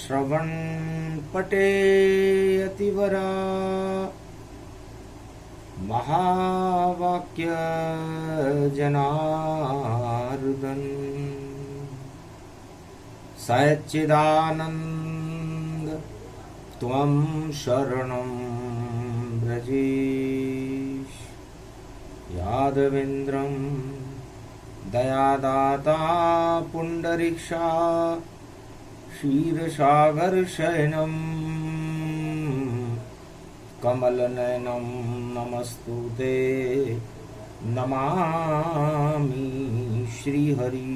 श्रवण पटे अतिवरा महावाक्य जनार्दन सच्चिदानंद त्वं शरणं व्रजेश यादवेन्द्रं दयादाता पुंडरीक्षा क्षीरसागरशयनं कमलनयनं नमस्तुते नमामि श्रीहरि।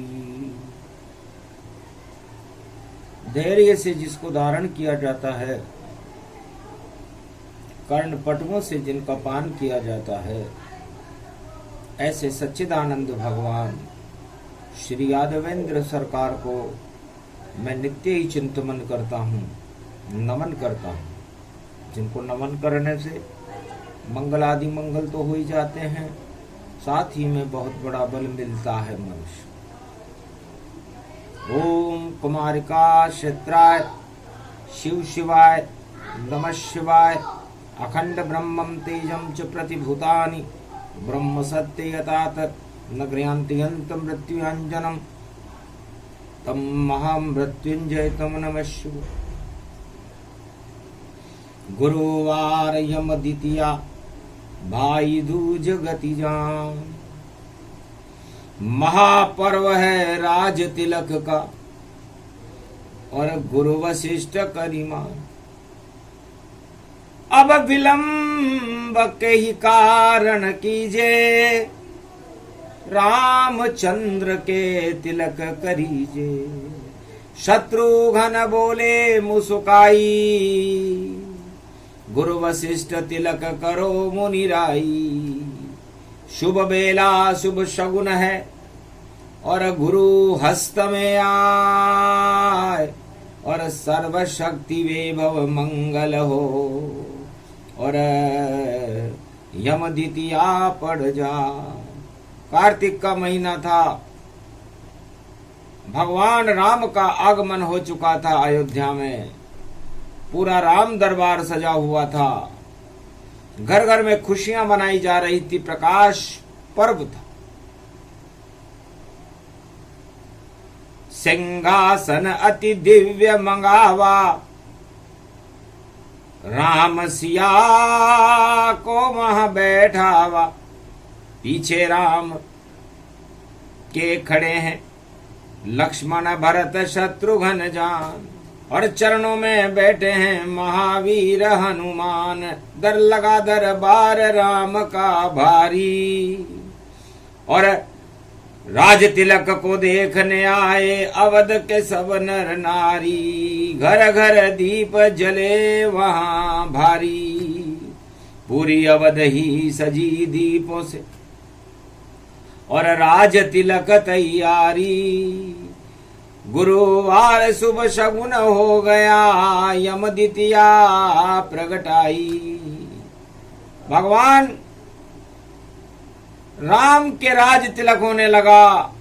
धैर्य से जिसको धारण किया जाता है, कर्णपटुओं से जिनका पान किया जाता है, ऐसे सच्चिदानंद भगवान श्री यादवेंद्र सरकार को मैं नित्य ही चिंतन करता हूँ, नमन करता हूँ। जिनको नमन करने से मंगल आदि मंगल तो हो ही जाते हैं, साथ ही में बहुत बड़ा बल मिलता है मनुष्य। ओम कुमारिका क्षेत्राय शिव शिवाय नमः शिवाय। अखंड ब्रह्मं तेजं च प्रतिभूतानि ब्रह्म सत्य यथा तत् न गृह्णन्ति यन्तं मृत्युञ्जनं तं महामृत्युंजय तं नमः शिवाय। गुरुवार यम द्वितीया भाई दूज गतिजान। महापर्व है राज तिलक का और गुरु वशिष्ठ करीमान। अब विलंब के ही कारण कीजे, रामचंद्र के तिलक करीजे। शत्रुघ्न बोले मुस्काई, गुरु वशिष्ठ तिलक करो मुनिराई। शुभ बेला शुभ शगुन है और गुरु हस्त में आए, और सर्व शक्ति वैभव मंगल हो, और यम द्वितीया पड़ जा। कार्तिक का महीना था, भगवान राम का आगमन हो चुका था अयोध्या में। पूरा राम दरबार सजा हुआ था, घर घर में खुशियां मनाई जा रही थी, प्रकाश पर्व था। सिंहासन अति दिव्य मंगावा, राम सिया को वहां बैठावा। पीछे राम के खड़े हैं लक्ष्मण भरत शत्रुघ्न जान, और चरणों में बैठे हैं महावीर हनुमान। दर लगा दरबार राम का भारी, और राज तिलक को देखने आए अवध के सब नर नारी। घर घर दीप जले वहां भारी, पूरी अवध ही सजी दीपों से और राज तिलक तैयारी। गुरुवार शुभ शगुन हो गया, यम द्वितीया प्रगटाई। भगवान राम के राज तिलक होने लगा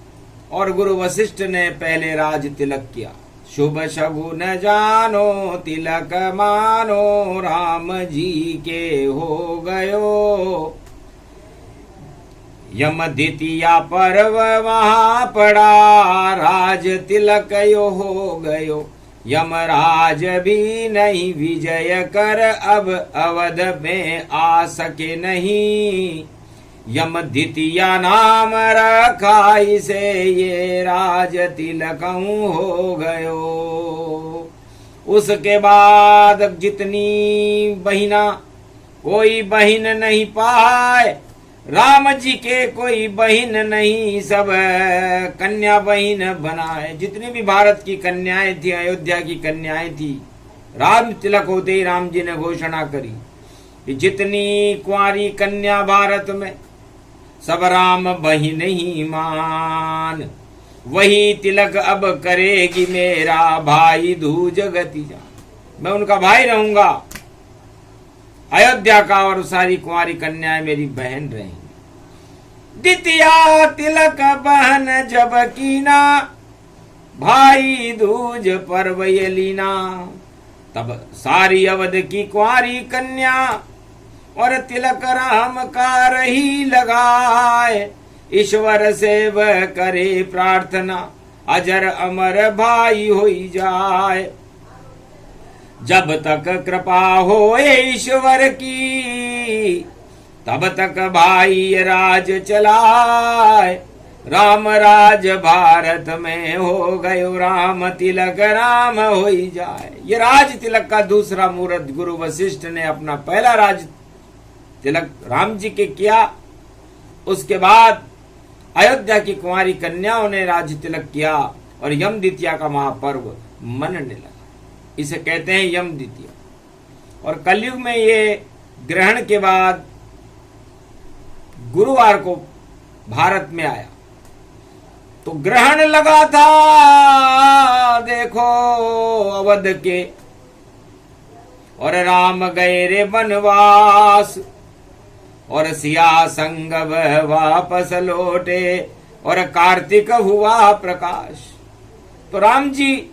और गुरु वशिष्ठ ने पहले राज तिलक किया। शुभ शगुन जानो तिलक मानो, राम जी के हो गयो। यम द्वितीया पर्व वहां पड़ा, राज तिलक यो हो गयो। यमराज भी नहीं विजय कर, अब अवध में आ सके नहीं। यम द्वितीया नाम रखा इसे, ये राज तिलक हो गयो। उसके बाद जितनी बहिना, कोई बहिन नहीं पाए राम जी के, कोई बहिन नहीं, सब कन्या बहिन बनाए। जितनी भी भारत की कन्याएं थी, अयोध्या की कन्याएं थी, राम तिलक होते ही राम जी ने घोषणा करी कि जितनी कुंवारी कन्या भारत में, सब राम बहिन ही मान। वही तिलक अब करेगी मेरा भाई दूज गतिजा। मैं उनका भाई रहूंगा, अयोध्या का, और सारी कुंवारी कन्याएं मेरी बहन रहेंगी। द्वितीया तिलक बहन जब कीना, भाई दूज पर्व ये लीना। तब सारी अवध की कुंवारी कन्या और तिलक राम का रही लगाए। ईश्वर से वह करे प्रार्थना अजर अमर भाई होई जाए। जब तक कृपा हो ईश्वर की तब तक भाई राज चलाए। राम राज भारत में हो गयो राम तिलक राम होई जाए। ये राज तिलक का दूसरा मुहूर्त गुरु वशिष्ठ ने अपना पहला राज तिलक राम जी के किया। उसके बाद अयोध्या की कुंवारी कन्याओं ने राज तिलक किया और यम द्वितीया का महापर्व मनने लगा। इसे कहते हैं यम द्वितीया। और कलयुग में ये ग्रहण के बाद गुरुवार को भारत में आया तो ग्रहण लगा था देखो अवध के। और राम गए रे वनवास और सिया संग वह वापस लौटे और कार्तिक हुआ प्रकाश। तो राम जी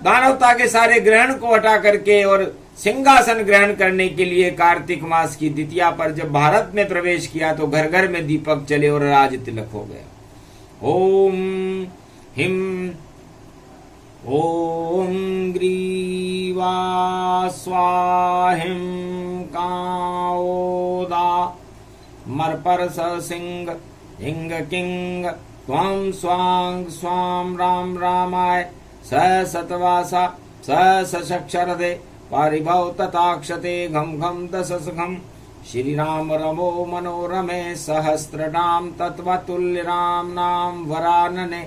दानवता के सारे ग्रहण को हटा करके और सिंहासन ग्रहण करने के लिए कार्तिक मास की द्वितीया पर जब भारत में प्रवेश किया तो घर घर में दीपक चले और राज तिलक हो गया। ओम हिम ओम ग्रीवा स्वाहिम काओदा मरपर सिंह हिंग किंग त्वं स्वांग स्वाम राम रामाय स सतवासा स सशक्षरदे पारिभव तथाक्षते घम घम दशसघम। श्री राम रमो मनोरमे सहस्रनाम तत्वतुल्य राम नाम वरानने।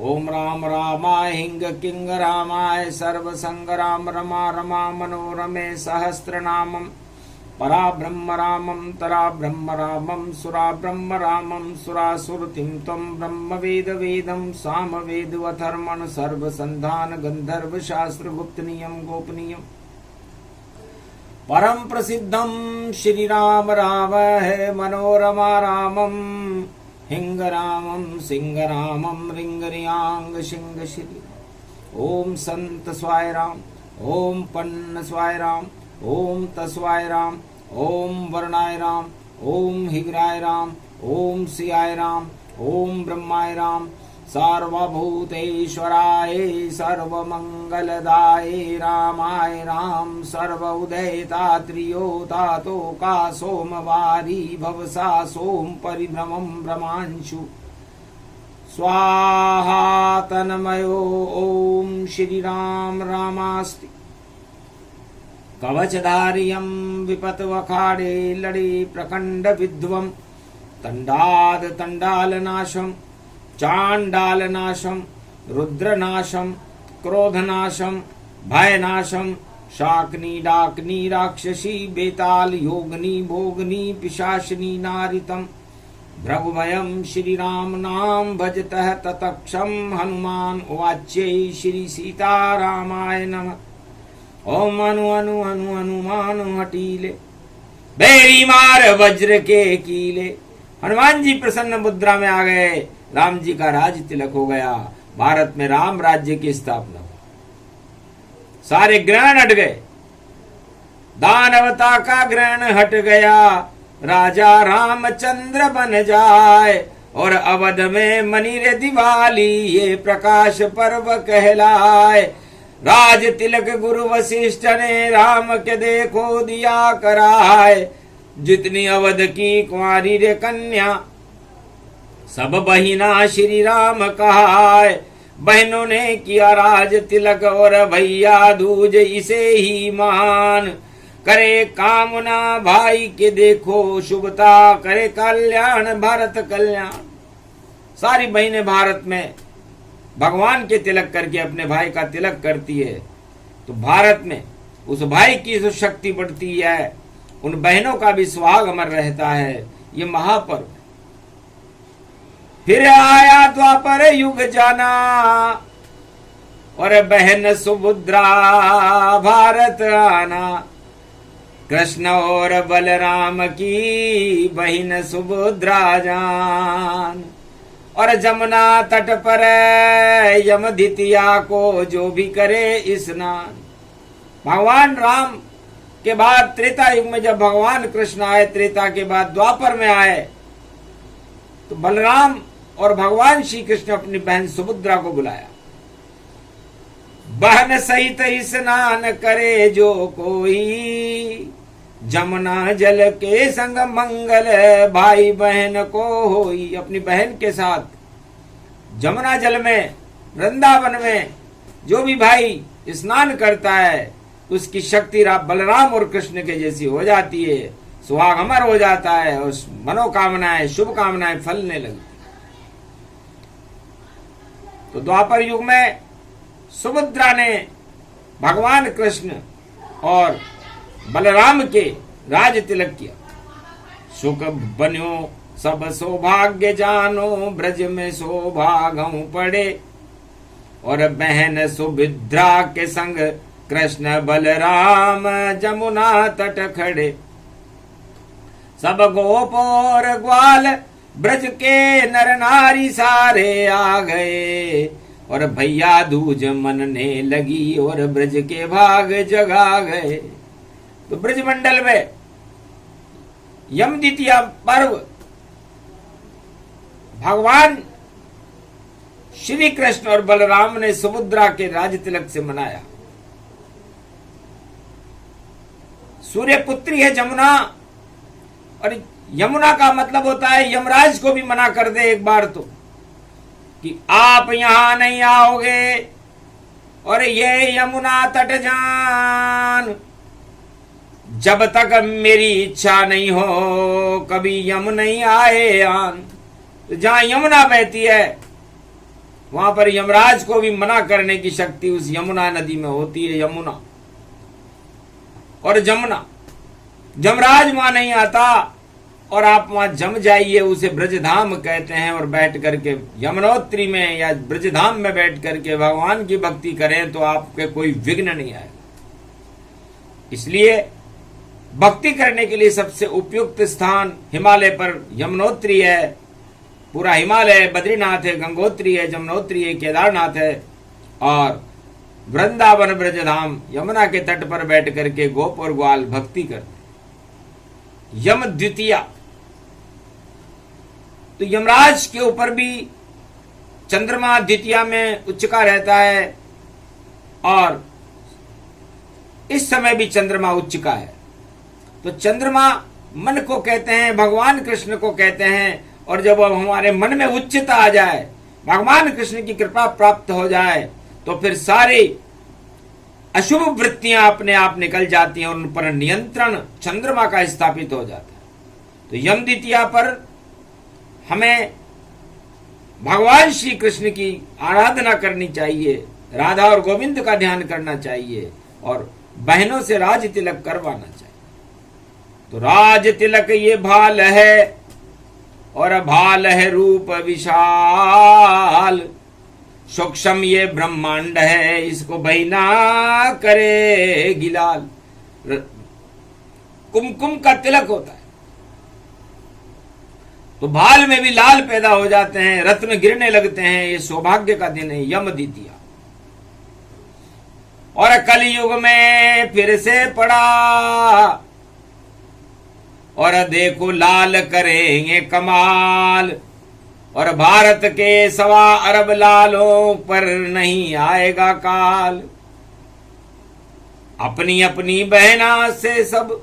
ओम राम रामाय हिंग किंग रामाय सर्वसंग राम रमा रमा मनोरमे सहस्रनामम। परा ब्रह्म रामम तरा ब्रह्म रामम सुरा ब्रह्म रामम सुरासुरतिम तम ब्रह्म वेद वेदम साम वेद अथर्मण सर्व संधान गंधर्व शास्त्र गुप्त नियम गोपनीयम। परम प्रसिद्धम श्री राम राम है मनोरमा रामम हिंग रामम सिंह रामम रिंग रियांग सिंह श्री। ओम संत स्वाय राम ओम पन्न स्वाय राम ओम तस्वाय राम ओम वर्णाय राम ओम हिग्राय राम ओम सियाय राम ओम ब्रह्माय राम सर्वभूतेश्वराय सर्वमंगलदाय रामाय राम सर्व उदयता त्रियोतातो का सोमवारी भवसा सोम परिभ्रमं भ्रमांशु स्वाहा तन्मयो ओम श्री राम रामास्ति। कवचधारियं विपतवखाडे लड़े प्रखंड विध्वं तंडाद तंडालनाशं चांडालनाशं रुद्रनाशं क्रोधनाशं भयनाशं शाकनी डाकनी राक्षसी बेताल योगनी भोगनी पिशाचिनी नारितं भ्रगुभयं श्री राम नाम भजतः ततक्षं हनुमान उवाच्यै श्री सीतारामाय नमः। ओम अनु अनु अनु हनुमान हटीले बैरी मार वज्र के कीले। हनुमान जी प्रसन्न मुद्रा में आ गए। राम जी का राज तिलक हो गया। भारत में राम राज्य की स्थापना हुई। सारे ग्रहण हट गए। दानवता का ग्रहण हट गया। राजा रामचंद्र बन जाए और अवध में मनी रे दिवाली ये प्रकाश पर्व कहलाए। राज तिलक गुरु वशिष्ठ ने राम के देखो दिया कराए। जितनी अवध की कुंवारी रे कन्या सब बहिना श्री राम कहाय। बहनों ने किया राज तिलक और भैया दूज इसे ही मान। करे कामना भाई के देखो शुभता करे कल्याण भारत कल्याण। सारी बहनें भारत में भगवान के तिलक करके अपने भाई का तिलक करती है तो भारत में उस भाई की जो शक्ति बढ़ती है, उन बहनों का भी सुहाग अमर रहता है। ये महापर्व फिर आया द्वापर युग जाना और बहन सुभद्रा भारत आना। कृष्ण और बलराम की बहन सुभद्रा जान। और जमुना तट पर यम द्वितीया को जो भी करे स्नान। भगवान राम के बाद त्रेता युग में जब भगवान कृष्ण आए, त्रेता के बाद द्वापर में आए, तो बलराम और भगवान श्री कृष्ण अपनी बहन सुभद्रा को बुलाया। बहन सहित स्नान करे जो कोई, जमुना जल के संग मंगल भाई बहन को होई। अपनी बहन के साथ जमुना जल में, वृंदावन में जो भी भाई स्नान करता है, उसकी शक्ति बलराम और कृष्ण के जैसी हो जाती है, सुहाग अमर हो जाता है, और मनोकामनाएं, शुभ कामनाएं फलने लगती। तो द्वापर युग में सुभद्रा ने भगवान कृष्ण और बलराम के राज तिलक किया। सुख बन्यो सब सौभाग्य जानो, ब्रज में सौभाग्य पड़े। और बहन सुभद्रा के संग कृष्ण बलराम जमुना तट खड़े। सब गोप और ग्वाल ब्रज के नर नारी सारे आ गए। और भैया दूज मनने लगी और ब्रज के भाग जगा गए। तो ब्रज मंडल में यम द्वितीया पर्व भगवान श्री कृष्ण और बलराम ने सुभद्रा के राज तिलक से मनाया। सूर्य पुत्री है जमुना, और यमुना का मतलब होता है यमराज को भी मना कर दे एक बार तो, कि आप यहां नहीं आओगे, और ये यमुना तट जान, जब तक मेरी इच्छा नहीं हो कभी यम नहीं आए आन। तो जहां यमुना बहती है वहां पर यमराज को भी मना करने की शक्ति उस यमुना नदी में होती है। यमुना और जमुना, जमराज वहां नहीं आता, और आप वहां जम जाइए, उसे ब्रजधाम कहते हैं। और बैठ करके यमुनोत्री में या ब्रजधाम में बैठ करके भगवान की भक्ति करें तो आपके कोई विघ्न नहीं आएगा। इसलिए भक्ति करने के लिए सबसे उपयुक्त स्थान हिमालय पर यमुनोत्री है। पूरा हिमालय बद्रीनाथ है, गंगोत्री है, जमुनोत्री है, केदारनाथ है, और वृंदावन ब्रजधाम यमुना के तट पर बैठ करके गोप और ग्वाल भक्ति करते। यम द्वितीया, तो यमराज के ऊपर भी चंद्रमा द्वितीया में उच्चका रहता है, और इस समय भी चंद्रमा उच्चका है। तो चंद्रमा मन को कहते हैं, भगवान कृष्ण को कहते हैं। और जब हमारे मन में उच्चता आ जाए, भगवान कृष्ण की कृपा प्राप्त हो जाए, तो फिर सारी अशुभ वृत्तियां अपने आप निकल जाती हैं और उन पर नियंत्रण चंद्रमा का स्थापित हो जाता है। तो यम द्वितीया पर हमें भगवान श्री कृष्ण की आराधना करनी चाहिए, राधा और गोविंद का ध्यान करना चाहिए, और बहनों से राज तिलक करवाना चाहिए। तो राज तिलक ये भाल है, और भाल है रूप विशाल, सूक्ष्म ये ब्रह्मांड है, इसको बहिना करे गिलाल। कुमकुम का तिलक होता है तो भाल में भी लाल पैदा हो जाते हैं, रत्न गिरने लगते हैं। ये सौभाग्य का दिन है यम द्वितीया। और कलयुग में फिर से पड़ा, और देखो लाल करेंगे कमाल। और भारत के 1.25 अरब लालों पर नहीं आएगा काल। अपनी अपनी बहना से सब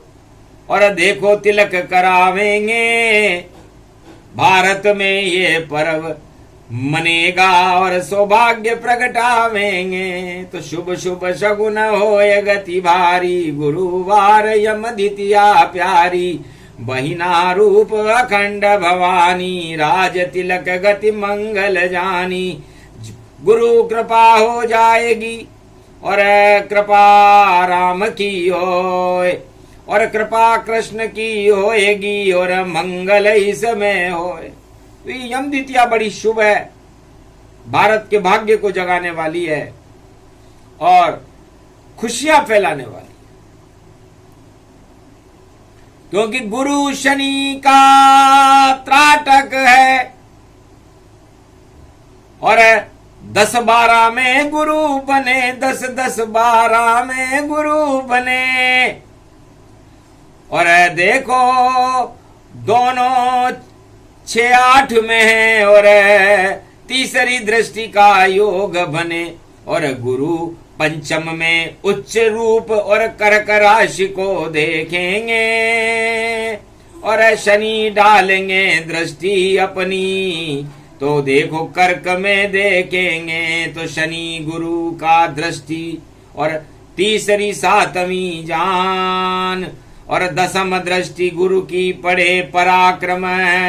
और देखो तिलक करावेंगे। भारत में ये पर्व मनेगा और सौभाग्य प्रगटावेंगे। तो शुभ शुभ शगुन होए गति भारी, गुरुवार यम द्वितीया प्यारी। बहिना रूप अखंड भवानी, राज तिलक गति मंगल जानी। गुरु कृपा हो जाएगी और कृपा राम की होए, और कृपा कृष्ण की होएगी और मंगल इसमें होए। तो ये यम द्वितीया बड़ी शुभ है, भारत के भाग्य को जगाने वाली है और खुशियां फैलाने वाली, क्योंकि गुरु शनि का त्राटक है और 10-12 में गुरु बने, 10-10-12 में गुरु बने। और देखो दोनों 6-8 में है और तीसरी दृष्टि का योग बने। और गुरु पंचम में उच्च रूप और कर्क राशि को देखेंगे और शनि डालेंगे दृष्टि अपनी, तो देखो कर्क में देखेंगे तो शनि गुरु का दृष्टि और तीसरी 7वीं जान और 10म दृष्टि गुरु की पड़े पराक्रम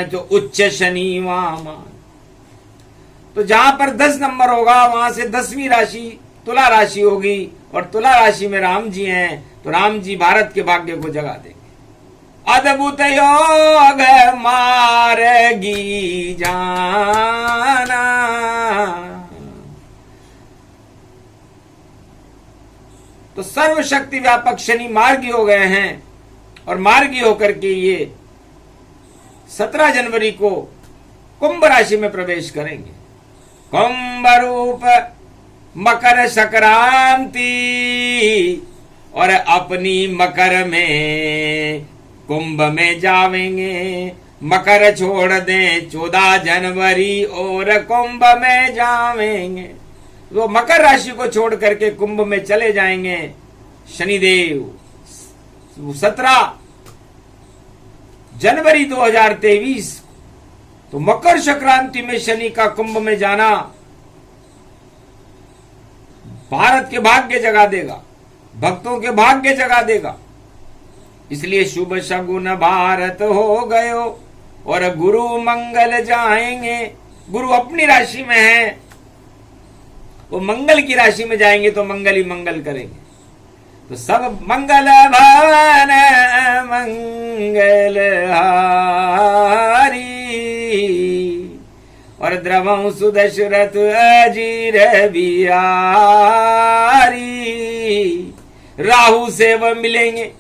तो उच्च शनि वामान। तो जहां पर 10 नंबर होगा वहां से 10वीं राशि तुला राशि होगी और तुला राशि में राम जी हैं तो राम जी भारत के भाग्य को जगा देंगे। अद्भुत योग मार्गी जाना, तो सर्वशक्ति व्यापक शनि मार्गी हो गए हैं और मार्गी होकर के ये 17 जनवरी को कुंभ राशि में प्रवेश करेंगे। कुंभ रूप मकर संक्रांति और अपनी मकर में कुंभ में जावेंगे। मकर छोड़ दें 14 जनवरी और कुंभ में जावेंगे। वो मकर राशि को छोड़ करके कुंभ में चले जाएंगे शनिदेव। 17 जनवरी 2023 तो मकर संक्रांति में शनि का कुंभ में जाना भारत के भाग्य जगा देगा, भक्तों के भाग्य जगा देगा। इसलिए शुभ शगुन भारत हो गयो और गुरु मंगल जाएंगे। गुरु अपनी राशि में है, वो मंगल की राशि में जाएंगे तो मंगल ही मंगल करेंगे। तो सब मंगल भवन मंगल हारी और द्रवं सुदशरथ अजीर बिहारी। राहु से वह मिलेंगे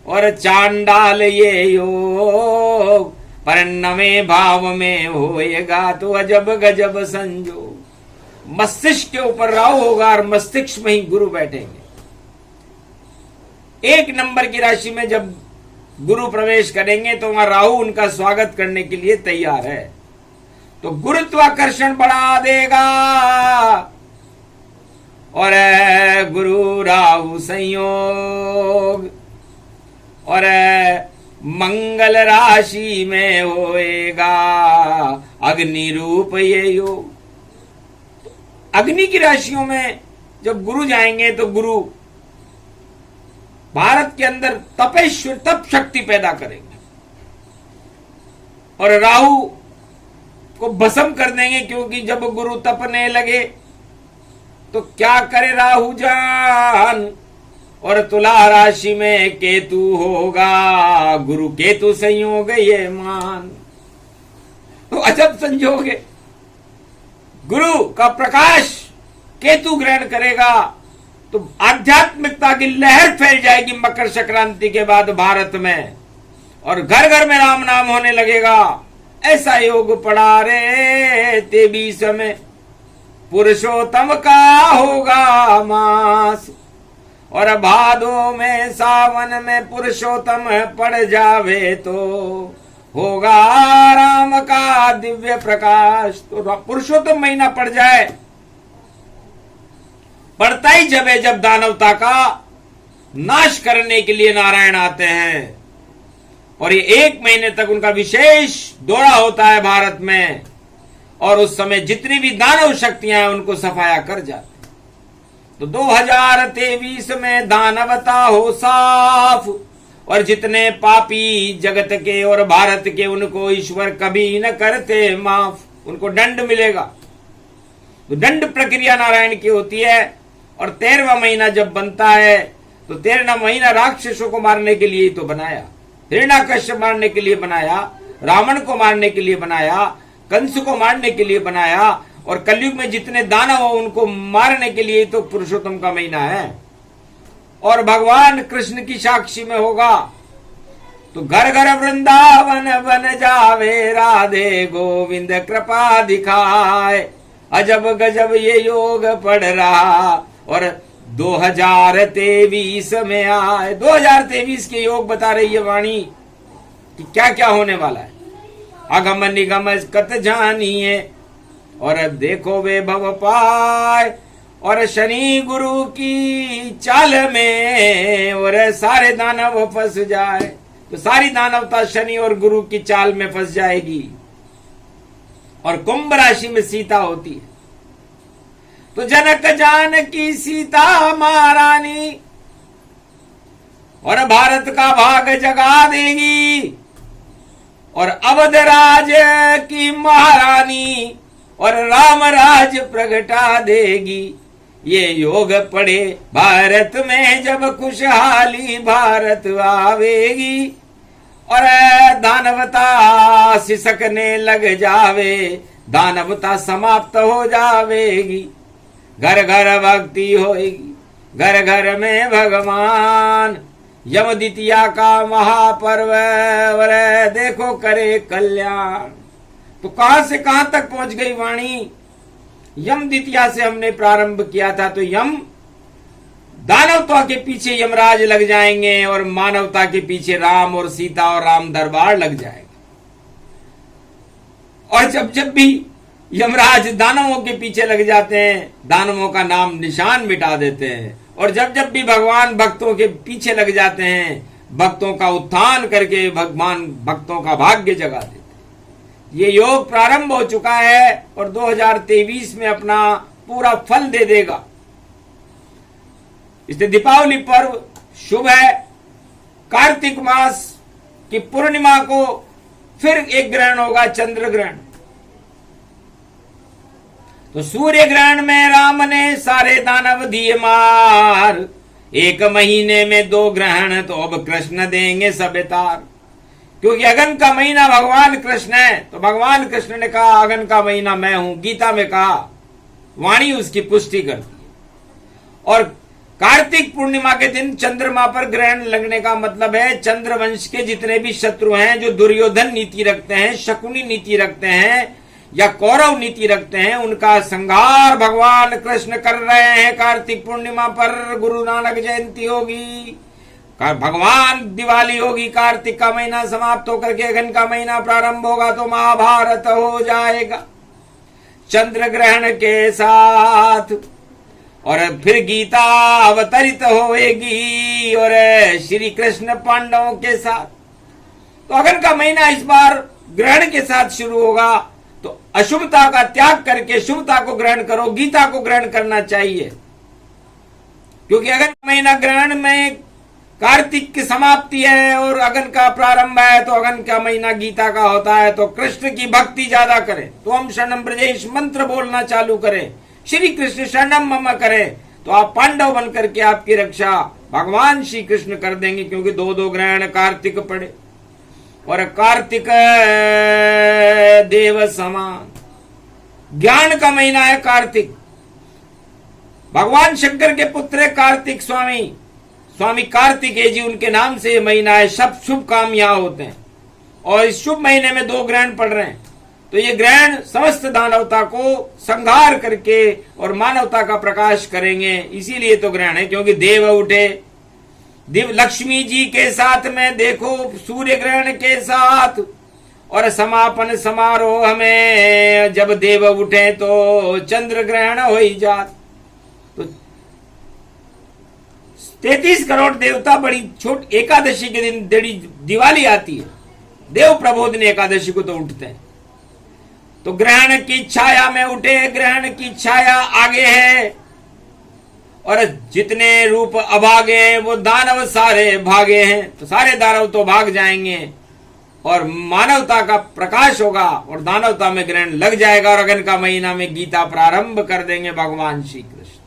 और चांडाल ये योग पर 9वें भाव में होएगा तो अजब गजब संजोग। मस्तिष्क के ऊपर राहु होगा और मस्तिष्क में ही गुरु बैठेंगे। 1 नंबर की राशि में जब गुरु प्रवेश करेंगे तो वहां राहु उनका स्वागत करने के लिए तैयार है। तो गुरुत्वाकर्षण बढ़ा देगा और गुरु राहु संयोग और मंगल राशि में होएगा अग्नि रूप ये योग। अग्नि की राशियों में जब गुरु जाएंगे तो गुरु भारत के अंदर तपेश्वर तप शक्ति पैदा करेंगे और राहु को भस्म कर देंगे। क्योंकि जब गुरु तपने लगे तो क्या करे राहु जान। और तुला राशि में केतु होगा, गुरु केतु संयोग ये मान। तो अजब संयोग है, गुरु का प्रकाश केतु ग्रहण करेगा तो आध्यात्मिकता की लहर फैल जाएगी मकर संक्रांति के बाद भारत में और घर घर में राम नाम होने लगेगा। ऐसा योग पड़ा रे 23 में पुरुषोत्तम का होगा मास और भादो में सावन में पुरुषोत्तम पड़ जावे तो होगा राम का दिव्य प्रकाश। तो पुरुषोत्तम महीना पड़ जाए, पड़ता ही जब है जब दानवता का नाश करने के लिए नारायण आते हैं और ये 1 महीने तक उनका विशेष दौरा होता है भारत में और उस समय जितनी भी दानव शक्तियां हैं उनको सफाया कर जाते। तो 2023 में दानवता हो साफ और जितने पापी जगत के और भारत के उनको ईश्वर कभी न करते माफ, उनको दंड मिलेगा। तो दंड प्रक्रिया नारायण की होती है और 13वां महीना जब बनता है तो 13वां महीना राक्षसों को मारने के लिए तो बनाया, हिरण्याकश्यप मारने के लिए बनाया, रावण को मारने के लिए बनाया, कंस को मारने के लिए बनाया और कलयुग में जितने दानव हो उनको मारने के लिए तो पुरुषोत्तम का महीना है। और भगवान कृष्ण की साक्षी में होगा तो घर घर वृंदावन बन जावे राधे गोविंद कृपा दिखाए अजब गजब ये योग पढ़ रहा और 2023 में आए। 2023 के योग बता रही है वाणी कि क्या क्या होने वाला है। अगम निगम कत जानिए और अब देखो वे भव पाए और शनि गुरु की चाल में और सारे दानव फंस जाए। तो सारी दानवता शनि और गुरु की चाल में फंस जाएगी। और कुंभ राशि में सीता होती है। तो जनक जानकी सीता महारानी और भारत का भाग जगा देगी और अवध राज की महारानी और राम राज प्रगटा देगी। ये योग पड़े भारत में जब खुशहाली भारत आवेगी और दानवता सिसकने लग जावे, दानवता समाप्त हो जावेगी। घर घर भक्ति होएगी, घर घर में भगवान। यम द्वितीया का महापर्व और देखो करे कल्याण। तो कहां से कहां तक पहुंच गई वाणी। यम द्वितीया से हमने प्रारंभ किया था। तो यम दानवता के पीछे यमराज लग जाएंगे और मानवता के पीछे राम और सीता और राम दरबार लग जाएगा। और जब जब भी यमराज दानवों के पीछे लग जाते हैं, दानवों का नाम निशान मिटा देते हैं। और जब जब भी भगवान भक्तों के पीछे लग जाते हैं, भक्तों का उत्थान करके भगवान भक्तों का भाग्य जगा देते हैं। ये योग प्रारंभ हो चुका है और 2023 में अपना पूरा फल दे देगा। इसलिए दीपावली पर्व शुभ है। कार्तिक मास की पूर्णिमा को फिर एक ग्रहण होगा, चंद्र ग्रहण। तो सूर्य ग्रहण में राम ने सारे दानव दिए मार। 1 महीने में 2 ग्रहण तो अब कृष्ण देंगे सब तार। क्योंकि अगन का महीना भगवान कृष्ण है, तो भगवान कृष्ण ने कहा अगन का महीना मैं हूं। गीता में कहा, वाणी उसकी पुष्टि करती है। और कार्तिक पूर्णिमा के दिन चंद्रमा पर ग्रहण लगने का मतलब है चंद्र वंश के जितने भी शत्रु हैं, जो दुर्योधन नीति रखते हैं, शकुनी नीति रखते हैं या कौरव नीति रखते हैं, उनका संहार भगवान कृष्ण कर रहे हैं। कार्तिक पूर्णिमा पर गुरु नानक जयंती होगी, भगवान दिवाली होगी। कार्तिक का महीना समाप्त होकर के अगन का महीना प्रारंभ होगा तो महाभारत हो जाएगा चंद्र ग्रहण के साथ। और फिर गीता अवतरित होएगी और श्री कृष्ण पांडवों के साथ। तो अगन का महीना इस बार ग्रहण के साथ शुरू होगा। तो अशुभता का त्याग करके शुभता को ग्रहण करो, गीता को ग्रहण करना चाहिए। क्योंकि अगन का महीना ग्रहण में कार्तिक की समाप्ति है और अगन का प्रारंभ है। तो अगन का महीना गीता का होता है। तो कृष्ण की भक्ति ज्यादा करें, तो हम शरणम ब्रजेश मंत्र बोलना चालू करें, श्री कृष्ण शरणम मम करें, तो आप पांडव बनकर के आपकी रक्षा भगवान श्री कृष्ण कर देंगे। क्योंकि 2 ग्रहण कार्तिक पड़े और कार्तिक देव समान, ज्ञान का महीना है कार्तिक। भगवान शंकर के पुत्र कार्तिक स्वामी कार्तिकेय जी, उनके नाम से ये महीना है। सब शुभ काम यहाँ होते हैं। और इस शुभ महीने में 2 ग्रहण पड़ रहे हैं। तो ये ग्रहण समस्त दानवता को संहार करके और मानवता का प्रकाश करेंगे। इसीलिए तो ग्रहण है, क्योंकि देव उठे। दिव लक्ष्मी जी के साथ में देखो सूर्य ग्रहण के साथ और समापन समारोह में जब देव उठे तो चंद्र ग्रहण हो ही जात। तो 33 करोड़ देवता बड़ी छोट एकादशी के दिन दिवाली आती है, देव प्रबोधन एकादशी को तो उठते हैं। तो ग्रहण की छाया में उठे, ग्रहण की छाया आगे है और जितने रूप अभागे हैं वो दानव सारे भागे हैं। तो सारे दानव तो भाग जाएंगे और मानवता का प्रकाश होगा और दानवता में ग्रहण लग जाएगा। और अगन का महीना में गीता प्रारंभ कर देंगे भगवान श्री कृष्ण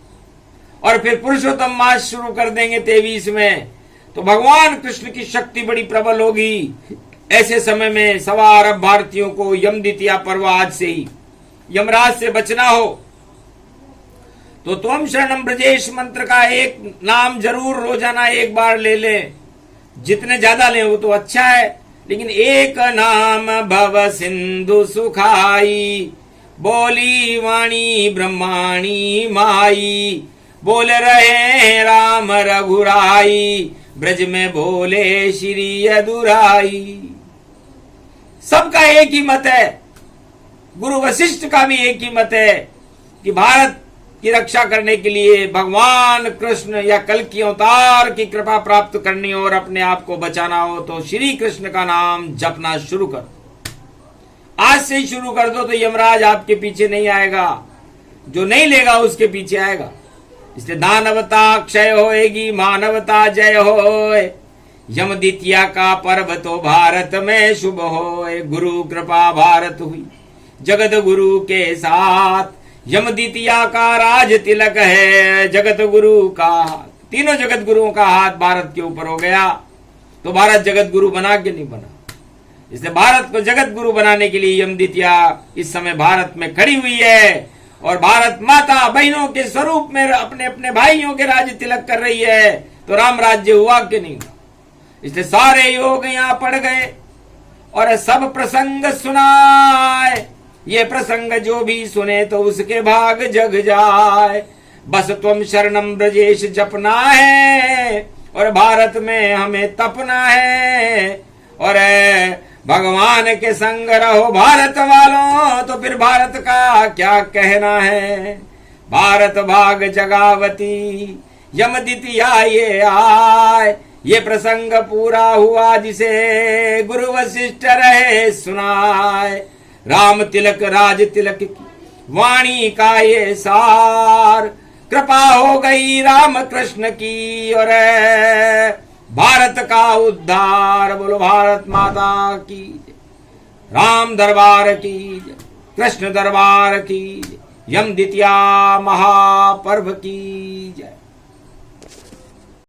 और फिर पुरुषोत्तम मास शुरू कर देंगे 23 में। तो भगवान कृष्ण की शक्ति बड़ी प्रबल होगी। ऐसे समय में सवा अरब भारतीयों को यम द्वितीया पर्व आज से ही यमराज से बचना हो तो त्वम शरणम ब्रजेश मंत्र का एक नाम जरूर रोजाना एक बार ले लें। जितने ज्यादा लें वो तो अच्छा है, लेकिन एक नाम भव सिंधु सुखाई बोली वाणी ब्रह्माणी माई, बोल रहे राम रघुराई, ब्रज में बोले श्री अदुराई। सबका एक ही मत है, गुरु वशिष्ठ का भी एक ही मत है कि भारत की रक्षा करने के लिए भगवान कृष्ण या कल की अवतार की कृपा प्राप्त करनी हो और अपने आप को बचाना हो तो श्री कृष्ण का नाम जपना शुरू कर। आज से ही शुरू कर दो तो यमराज आपके पीछे नहीं आएगा, जो नहीं लेगा उसके पीछे आएगा। इसलिए दानवता क्षय होएगी, मानवता जय होए, यम द्वितीया का पर्व तो भारत में शुभ होए। गुरु कृपा भारत हुई जगत गुरु के साथ, यम द्वितीया का राज तिलक है जगत गुरु का हाथ। तीनों जगत गुरुओं का हाथ भारत के ऊपर हो गया तो भारत जगत गुरु बना के नहीं बना। इसलिए भारत को जगत गुरु बनाने के लिए यम द्वितीया इस समय भारत में खड़ी हुई है और भारत माता बहनों के स्वरूप में अपने अपने भाइयों के राज्य तिलक कर रही है। तो राम राज्य हुआ कि नहीं हुआ? इसलिए सारे योग यहाँ पड़ गए और सब प्रसंग सुनाए। ये प्रसंग जो भी सुने तो उसके भाग जग जाए। बस तुम शरणम ब्रजेश जपना है और भारत में हमें तपना है और भगवान के संग रहो भारत वालों, तो फिर भारत का क्या कहना है। भारत भाग जगावती यम द्वितीया ये आए, ये प्रसंग पूरा हुआ जिसे गुरु वशिष्ठ रहे सुनाए। राम तिलक राज तिलक की वाणी का ये सार, कृपा हो गई राम कृष्ण की और भारत का उद्धार। बोलो भारत माता की जय, राम दरबार की जय, कृष्ण दरबार की जय, यम द्वितीया महापर्व की जय।